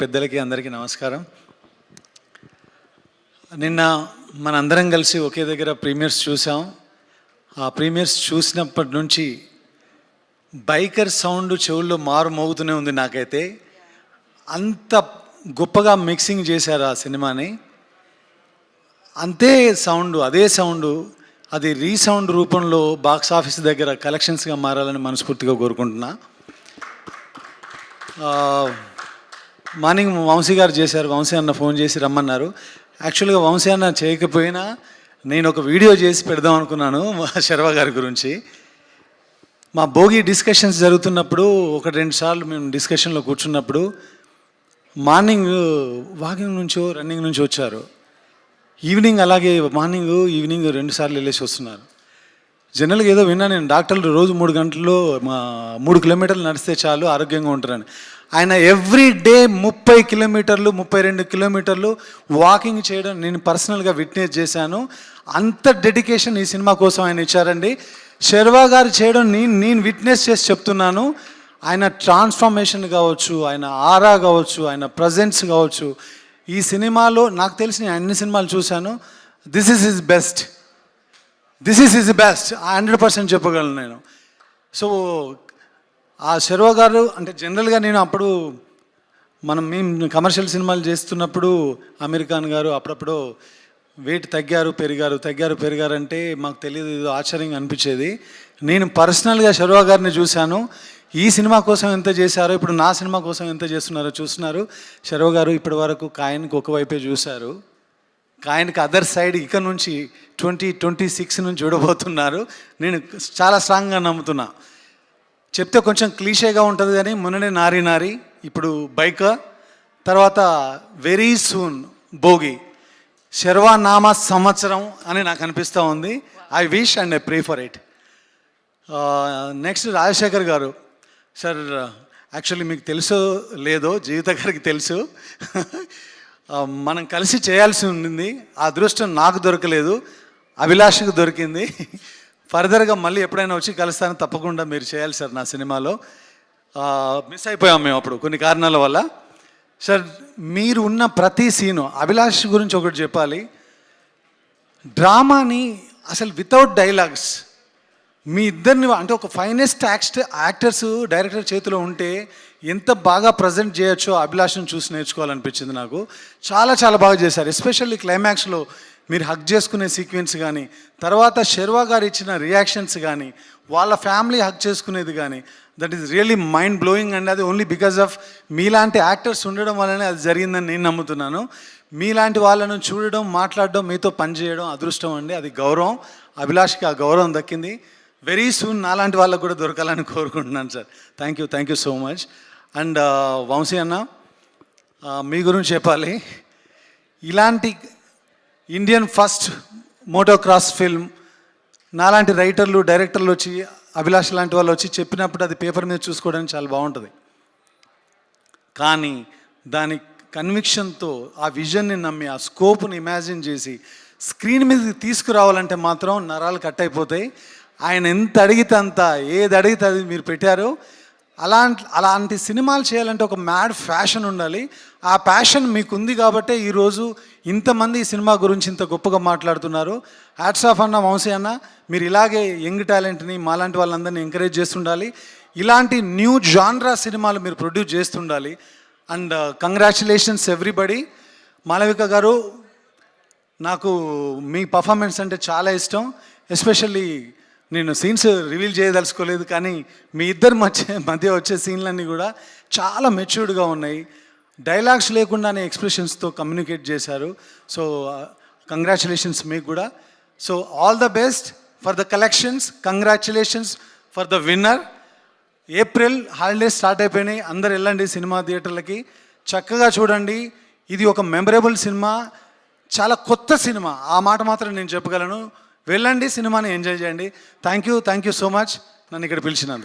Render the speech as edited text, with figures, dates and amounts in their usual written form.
పెద్దలకి అందరికీ నమస్కారం. నిన్న మనందరం కలిసి ఒకే దగ్గర ప్రీమియర్స్ చూసాం. ఆ ప్రీమియర్స్ చూసినప్పటి నుంచి బైకర్ సౌండ్ చెవుల్లో మారు మోగుతూనే ఉంది. నాకైతే అంత గొప్పగా మిక్సింగ్ చేశారు ఆ సినిమాని. అంతే సౌండ్, అదే సౌండ్, అది రీసౌండ్ రూపంలో బాక్స్ ఆఫీస్ దగ్గర కలెక్షన్స్గా మారాలని మనస్ఫూర్తిగా కోరుకుంటున్నా. మార్నింగ్ వంశీ గారు చేశారు. వంశీ అన్న ఫోన్ చేసి రమ్మన్నారు. యాక్చువల్గా వంశీ అన్న చేయకపోయినా నేను ఒక వీడియో చేసి పెడదాం అనుకున్నాను శర్వా గారి గురించి. మా భోగి డిస్కషన్స్ జరుగుతున్నప్పుడు 1-2 సార్లు మేము డిస్కషన్లో కూర్చున్నప్పుడు మార్నింగ్ వాకింగ్ నుంచో రన్నింగ్ నుంచి వచ్చారు. ఈవినింగ్ అలాగే మార్నింగ్ ఈవినింగ్ 2 సార్లు వెళ్ళేసి వస్తున్నారు. జనరల్గా ఏదో విన్నా నేను, డాక్టర్లు రోజు 3 గంటల్లో 3 కిలోమీటర్లు నడిస్తే చాలు ఆరోగ్యంగా ఉంటారని. ఆయన ఎవ్రీ డే 30 కిలోమీటర్లు 32 కిలోమీటర్లు వాకింగ్ చేయడం నేను పర్సనల్గా విట్నెస్ చేశాను. అంత డెడికేషన్ ఈ సినిమా కోసం ఆయన ఇచ్చారండి. శర్వా గారు చేయడం నేను విట్నెస్ చేసి చెప్తున్నాను. ఆయన ట్రాన్స్ఫర్మేషన్ కావచ్చు, ఆయన ఆరా కావచ్చు, ఆయన ప్రజెన్స్ కావచ్చు, ఈ సినిమాలో నాకు తెలిసిన అన్ని సినిమాలు చూశాను. దిస్ ఈజ్ హిజ్ బెస్ట్ 100% చెప్పగలను నేను. సో ఆ శర్వా గారు అంటే జనరల్గా నేను అప్పుడు మేము కమర్షియల్ సినిమాలు చేస్తున్నప్పుడు అమీర్ ఖాన్ గారు అప్పుడప్పుడు వెయిట్ పెరిగారు అంటే మాకు తెలియదు, ఇది ఆశ్చర్యంగా అనిపించేది. నేను పర్సనల్గా శర్వా గారిని చూశాను. ఈ సినిమా కోసం ఎంత చేశారో, ఇప్పుడు నా సినిమా కోసం ఎంత చేస్తున్నారో చూస్తున్నారు. శర్వా గారు ఇప్పటి వరకు కాయన్కి ఒకవైపే చూశారు. కాయన్కి అదర్ సైడ్ ఇక నుంచి 2026 నుంచి చూడబోతున్నారు. నేను చాలా స్ట్రాంగ్గా నమ్ముతున్నా. చెప్తే కొంచెం క్లీషేగా ఉంటుంది కానీ మొన్ననే నారి ఇప్పుడు బైక్, తర్వాత వెరీ సూన్ భోగి, శర్వా నామ సంవత్సరం అని నాకు అనిపిస్తూ ఉంది. I wish and I pray for it. Next Rajasekhar గారు సార్, యాక్చువల్లీ మీకు తెలుసో లేదో, జీవిత గారికి తెలుసు, మనం కలిసి చేయాల్సి ఉండింది. ఆ అదృష్టం నాకు దొరకలేదు, అభిలాష్కి దొరికింది. ఫర్దర్గా మళ్ళీ ఎప్పుడైనా వచ్చి కలుస్తాను, తప్పకుండా మీరు చేయాలి సార్. నా సినిమాలో మిస్ అయిపోయాం మేము అప్పుడు కొన్ని కారణాల వల్ల. సార్ మీరు ఉన్న ప్రతి సీను, అభిలాష్ గురించి ఒకటి చెప్పాలి. డ్రామాని అసలు వితౌట్ డైలాగ్స్ మీ ఇద్దరిని అంటే ఒక ఫైనెస్ట్ యాక్టర్స్ డైరెక్టర్ చేతిలో ఉంటే ఎంత బాగా ప్రజెంట్ చేయొచ్చో అభిలాష్ని చూసి నేర్చుకోవాలనిపించింది నాకు. చాలా బాగా చేశారు. ఎస్పెషల్లీ క్లైమాక్స్లో మీరు హగ్ చేసుకునే సీక్వెన్స్ కానీ, తర్వాత శర్వా గారు ఇచ్చిన రియాక్షన్స్ కానీ, వాళ్ళ ఫ్యామిలీ హగ్ చేసుకునేది కానీ, that is really mind blowing. And అది ఓన్లీ బికాజ్ ఆఫ్ మీలాంటి యాక్టర్స్ ఉండడం వల్లనే అది జరిగిందని నేను నమ్ముతున్నాను. మీలాంటి వాళ్ళను చూడడం, మాట్లాడడం, మీతో పనిచేయడం అదృష్టం అండి. అది గౌరవం. అభిలాష్కి ఆ గౌరవం దక్కింది. వెరీ సూన్ నాలాంటి వాళ్ళకు కూడా దొరకాలని కోరుకుంటున్నాను sir. Thank you so much. And Vamsi అన్న, మీ గురించి చెప్పాలి. ఇలాంటి ఇండియన్ ఫస్ట్ మోటోక్రాస్ ఫిల్మ్ నాలాంటి రైటర్లు డైరెక్టర్లు వచ్చి, అభిలాష్ లాంటి వాళ్ళు వచ్చి చెప్పినప్పుడు అది పేపర్ మీద చూసుకోవడానికి చాలా బాగుంటుంది. కానీ దాని కన్విక్షన్తో ఆ విజన్ని నమ్మి, ఆ స్కోప్ని ఇమాజిన్ చేసి స్క్రీన్ మీద తీసుకురావాలంటే మాత్రం నరాలు కట్ అయిపోతాయి. ఆయన ఎంత అడిగితే అంత, ఏది అడిగితే అది మీరు పెట్టారు. అలాంటి సినిమాలు చేయాలంటే ఒక మ్యాడ్ ఫ్యాషన్ ఉండాలి. ఆ ప్యాషన్ మీకు ఉంది కాబట్టే ఈరోజు ఇంతమంది ఈ సినిమా గురించి ఇంత గొప్పగా మాట్లాడుతున్నారు. హ్యాట్స్ ఆఫ్ అన్న వంశీ అన్న, మీరు ఇలాగే యంగ్ టాలెంట్ని మాలాంటి వాళ్ళందరినీ ఎంకరేజ్ చేస్తుండాలి. ఇలాంటి న్యూ జాన్రా సినిమాలు మీరు ప్రొడ్యూస్ చేస్తుండాలి. And congratulations everybody. Malavika garu, నాకు మీ పర్ఫార్మెన్స్ అంటే చాలా ఇష్టం. ఎస్పెషల్లీ నేను సీన్స్ రివీల్ చేయదలుచుకోలేదు, కానీ మీ ఇద్దరి మధ్య వచ్చే సీన్లన్నీ కూడా చాలా మెచ్యూర్డ్గా ఉన్నాయి. డైలాగ్స్ లేకుండానే ఎక్స్ప్రెషన్స్తో కమ్యూనికేట్ చేశారు. సో కంగ్రాచులేషన్స్ మీకు కూడా. So all the best for the collections. Congratulations for the winner. April holidays start అయిపోయినాయి. అందరు వెళ్ళండి సినిమా థియేటర్లకి, చక్కగా చూడండి. ఇది ఒక మెమరబుల్ సినిమా, చాలా కొత్త సినిమా. ఆ మాట మాత్రం నేను చెప్పగలను. వెళ్ళండి, సినిమాని ఎంజాయ్ చేయండి. థ్యాంక్ యూ సో మచ్ నన్ను ఇక్కడ పిలిచినందుకు.